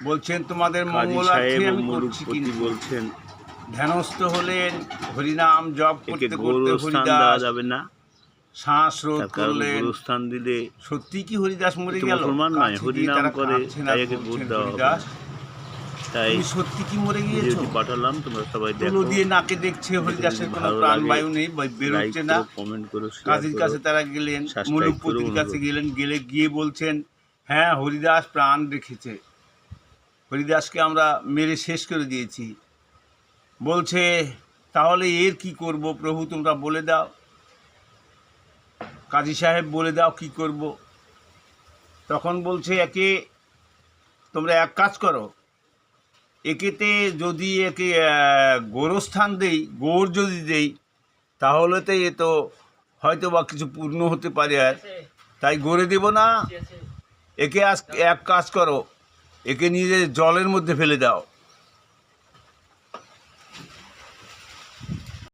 বলছেন তোমাদের কাজী মঙ্গলার্থে সাহেব ও আমি করছি, মুলুকপতি কিন্তু বলছেন ধ্যানস্থ হলেন, হরিনাম জপ একে করতে করতে গোরস্থান দেওয়া হরিদাস যাবে না, শ্বাস রোধ তার কারণ করলেন। গোরস্থান দিলে সত্যি কি হরিদাস মরে তো গেল? মুসলমান নয়, কাছে গিয়ে হরিনাম তারা করে, কাঁদছেন তাই আর একে ভোট বলছেন, দেওয়া হবে হরিদাস না। তাই তুমি সত্যি কি মরে গিয়েছো? ভিডিওটি পাঠালাম, তোমরা সবাই তুলো দেখো। দিয়ে নাকে দেখছে হরিদাসের কোনো ভালো লাগে প্রাণবায়ু নেই, বেরোচ্ছে লাইক না। করো, কমেন্ট করো, শেয়ার কাজীর করো, কাছে তারা গেলেন, সাবস্ক্রাইব করো, মুলুকপতির কাছে গেলেন, গিয়ে বলছেন, হ্যাঁ হরিদাস প্রাণ রেখেছে, হরিদাসকে আমরা মেরে শেষ করে দিয়েছি। বলছে, তাহলে এর কি করব প্রভু, তোমরা বলে দাও, কাজী সাহেব বলে দাও কি করব। তখন বলছে, একে তোমরা এক কাজ করো, একেতে যদি একে গোরস্থান দেই, গোর যদি দেই, তাহলে তো এ তো হয়তো বা কিছু পূর্ণ হতে পারে, আর তাই গড়ে দেব না। একে এক কাজ করো, একে নিয়ে জলের মধ্যে ফেলে দাও।